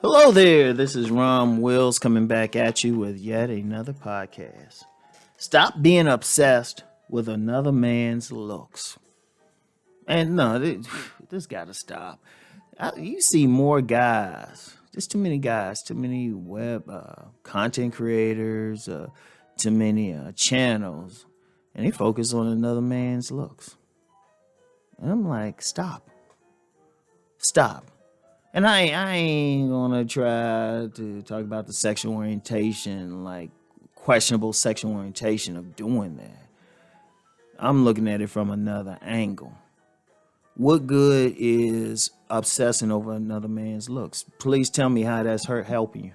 Hello there, this is Rom Wills coming back at you with yet another podcast. Stop being obsessed with another man's looks. And no, this gotta stop. You see more guys, just too many guys, too many web content creators, too many channels, and they focus on another man's looks. And I'm like, stop. And I ain't gonna try to talk about the sexual orientation, like questionable sexual orientation of doing that. I'm looking at it from another angle. What good is obsessing over another man's looks? Please tell me how that's helping you.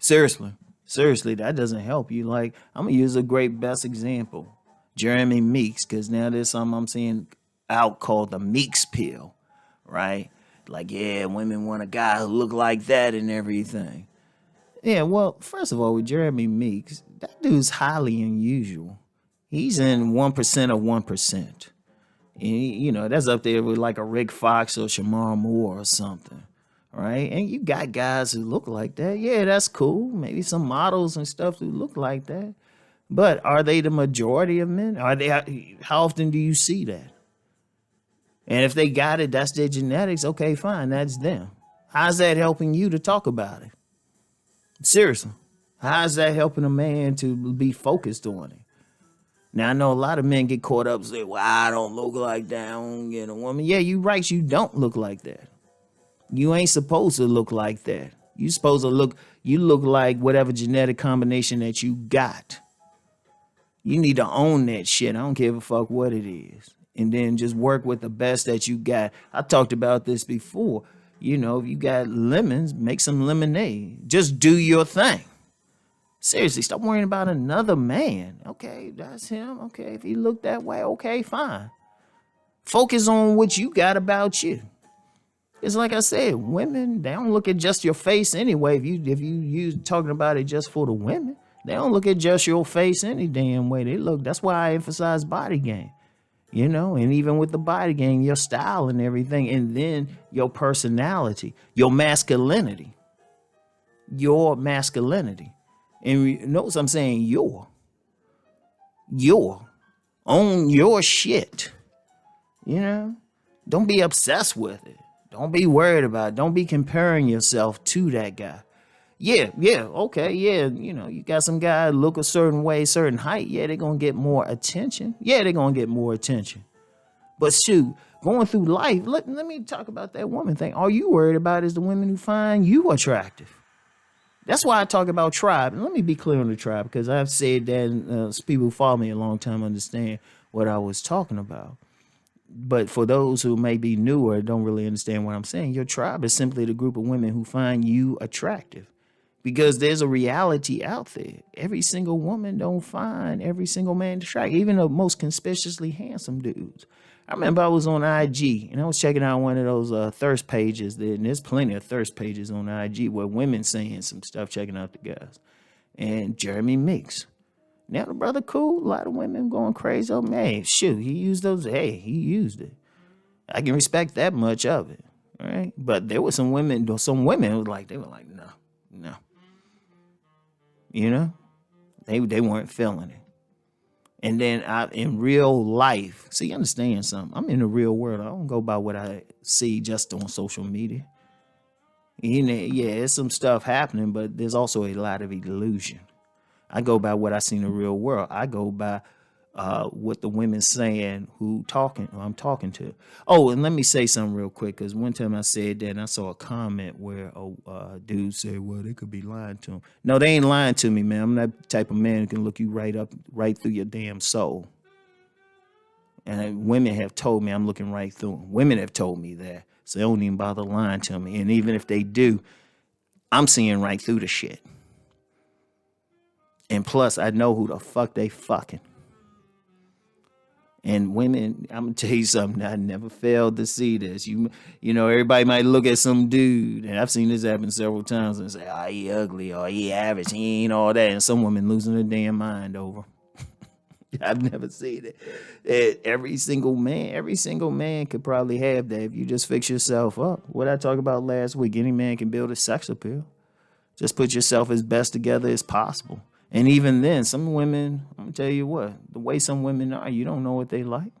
Seriously, that doesn't help you. Like, I'm gonna use a great best example, Jeremy Meeks, because now there's something I'm seeing out called the Meeks pill, right? Like, yeah, women want a guy who look like that and everything. Yeah, well, first of all, with Jeremy Meeks, that dude's highly unusual. He's in 1% of 1%. That's up there with like a Rick Fox or Shamar Moore or something, right? And you got guys who look like that. Yeah, that's cool. Maybe some models and stuff who look like that. But are they the majority of men? How often do you see that? And if they got it, that's their genetics. Okay, fine, that's them. How's that helping you to talk about it? Seriously, how's that helping a man to be focused on it? Now, I know a lot of men get caught up and say, well, I don't look like that. I don't get a woman. Yeah, you right. You don't look like that. You ain't supposed to look like that. You look like whatever genetic combination that you got. You need to own that shit. I don't give a fuck what it is. And then just work with the best that you got. I talked about this before. If you got lemons, make some lemonade. Just do your thing. Seriously, stop worrying about another man. Okay, that's him. Okay, if he look that way, okay, fine. Focus on what you got about you. It's like I said, women, they don't look at just your face anyway. If you talking about it just for the women, they don't look at just your face any damn way. That's why I emphasize body game. And even with the body game, your style and everything, and then your personality, your masculinity. And notice I'm saying your. Own your shit. Don't be obsessed with it. Don't be worried about it. Don't be comparing yourself to that guy. Yeah, okay, yeah, you got some guy look a certain way, certain height, yeah, they're gonna get more attention. But shoot, going through life, let me talk about that woman thing. All you worried about is the women who find you attractive. That's why I talk about tribe. And let me be clear on the tribe, because I've said that, and people who follow me a long time understand what I was talking about. But for those who may be new or don't really understand what I'm saying, your tribe is simply the group of women who find you attractive. Because there's a reality out there. Every single woman don't find every single man attractive, even the most conspicuously handsome dudes. I remember I was on IG and I was checking out one of those thirst pages there, and there's plenty of thirst pages on IG where women saying some stuff, checking out the guys. And Jeremy Meeks. Now the brother cool, a lot of women going crazy. Oh man, shoot, he used those. Hey, he used it. I can respect that much of it, right? But there were some women who was like, they were like, no. They weren't feeling it. And then in real life, see, understand something. I'm in the real world. I don't go by what I see just on social media. Yeah, there's some stuff happening, but there's also a lot of illusion. I go by what I see in the real world. I go by what the women saying who I'm talking to. Oh, and let me say something real quick, because one time I said that and I saw a comment where a dude said, well, they could be lying to him. No, they ain't lying to me, man. I'm that type of man who can look you right through your damn soul. And women have told me I'm looking right through them. Women have told me that. So they don't even bother lying to me. And even if they do, I'm seeing right through the shit. And plus, I know who the fuck they fucking. And women, I'm gonna tell you something. I never failed to see this. Everybody might look at some dude, and I've seen this happen several times, and say, "Oh, he ugly, or he average, he ain't all that." And some women losing their damn mind over. I've never seen it. Every single man could probably have that if you just fix yourself up. What I talked about last week, any man can build a sex appeal. Just put yourself as best together as possible. And even then, some women, I'm gonna tell you what, the way some women are, you don't know what they like.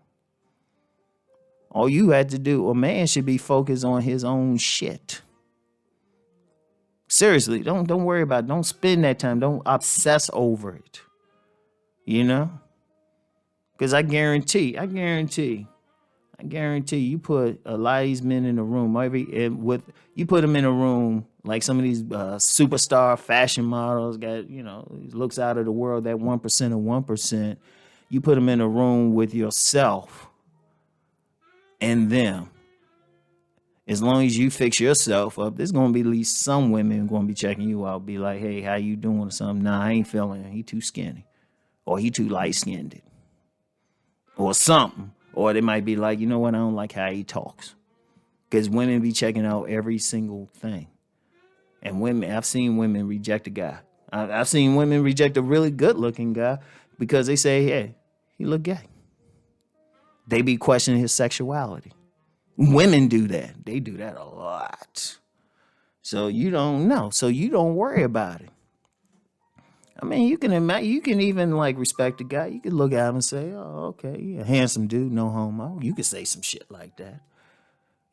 All you had to do, a man should be focused on his own shit. Seriously, don't worry about it. Don't spend that time. Don't obsess over it. You know? Because I guarantee, you put a lot of these men in a room, you put them in a room like some of these superstar fashion models got, looks out of the world, that 1% of 1%. You put them in a room with yourself and them. As long as you fix yourself up, there's going to be at least some women going to be checking you out, be like, hey, how you doing or something? Nah, I ain't feeling it. He too skinny. Or he too light-skinned. Or something. Or they might be like, you know what, I don't like how he talks. Because women be checking out every single thing. And I've seen women reject a guy. I've seen women reject a really good-looking guy because they say, hey, he look gay. They be questioning his sexuality. Women do that. They do that a lot. So you don't know. So you don't worry about it. I mean, you can even like respect a guy. You can look at him and say, oh, okay, yeah, handsome dude, no homo. You can say some shit like that.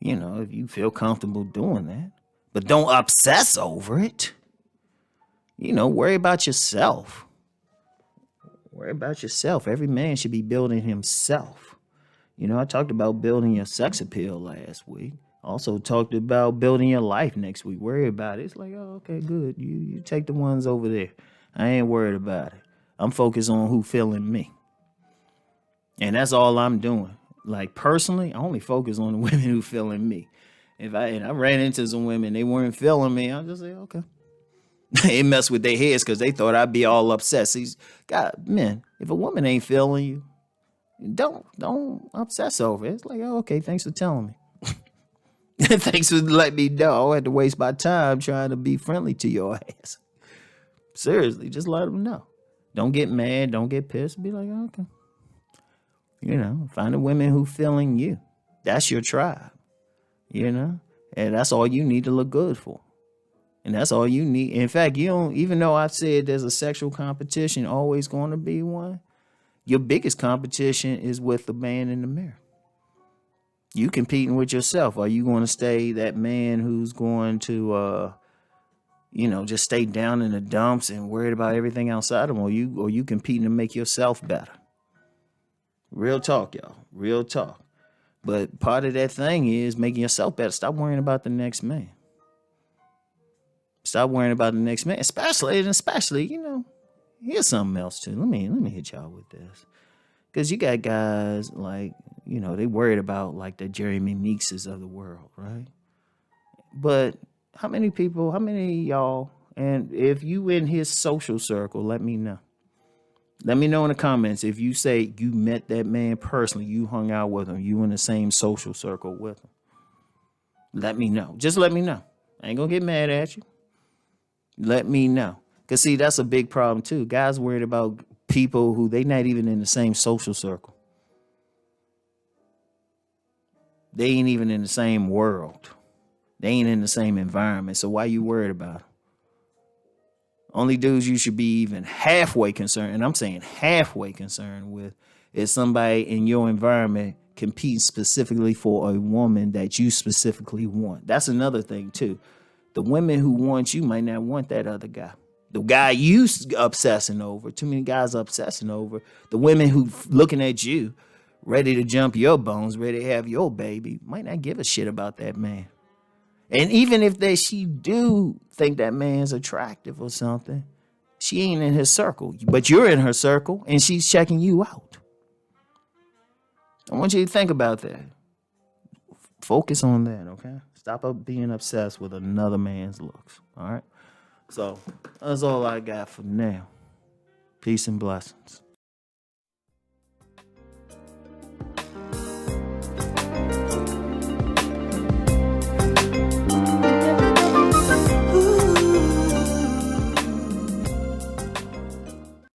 If you feel comfortable doing that. But don't obsess over it. Worry about yourself. Worry about yourself. Every man should be building himself. I talked about building your sex appeal last week. Also talked about building your life next week. Worry about it. It's like, oh, okay, good. You take the ones over there. I ain't worried about it. I'm focused on who feeling me. And that's all I'm doing. Like personally, I only focus on the women who feeling me. I ran into some women, they weren't feeling me, I'll just say, okay. It messed with their heads because they thought I'd be all upset. See, God, man, if a woman ain't feeling you, don't obsess over it. It's like, oh, okay, thanks for telling me. Thanks for letting me know. I had to waste my time trying to be friendly to your ass. Seriously, just let them know. Don't get mad. Don't get pissed. Be like, oh, okay. Find the women who feeling you. That's your tribe. And that's all you need to look good for. And that's all you need. In fact, even though I've said there's a sexual competition, always going to be one, your biggest competition is with the man in the mirror. You competing with yourself. Are you going to stay that man who's going to, just stay down in the dumps and worried about everything outside of him? Or you competing to make yourself better? Real talk, y'all. Real talk. But part of that thing is making yourself better. Stop worrying about the next man. Stop worrying about the next man. Especially, here's something else too. Let me hit y'all with this. Because you got guys like, they worried about like the Jeremy Meekses of the world, right? But how many of y'all, and if you in his social circle, let me know. Let me know in the comments if you say you met that man personally, you hung out with him, you in the same social circle with him. Let me know. Just let me know. I ain't gonna get mad at you. Let me know. Because, see, that's a big problem, too. Guys worried about people who they not even in the same social circle. They ain't even in the same world. They ain't in the same environment. So why you worried about them? Only dudes you should be even halfway concerned, and I'm saying halfway concerned with, is somebody in your environment competing specifically for a woman that you specifically want. That's another thing, too. The women who want you might not want that other guy. The guy you obsessing over, too many guys obsessing over. The women who looking at you, ready to jump your bones, ready to have your baby, might not give a shit about that man. And even if she do think that man's attractive or something, she ain't in his circle. But you're in her circle, and she's checking you out. I want you to think about that. Focus on that, okay? Stop being obsessed with another man's looks, all right? So that's all I got for now. Peace and blessings.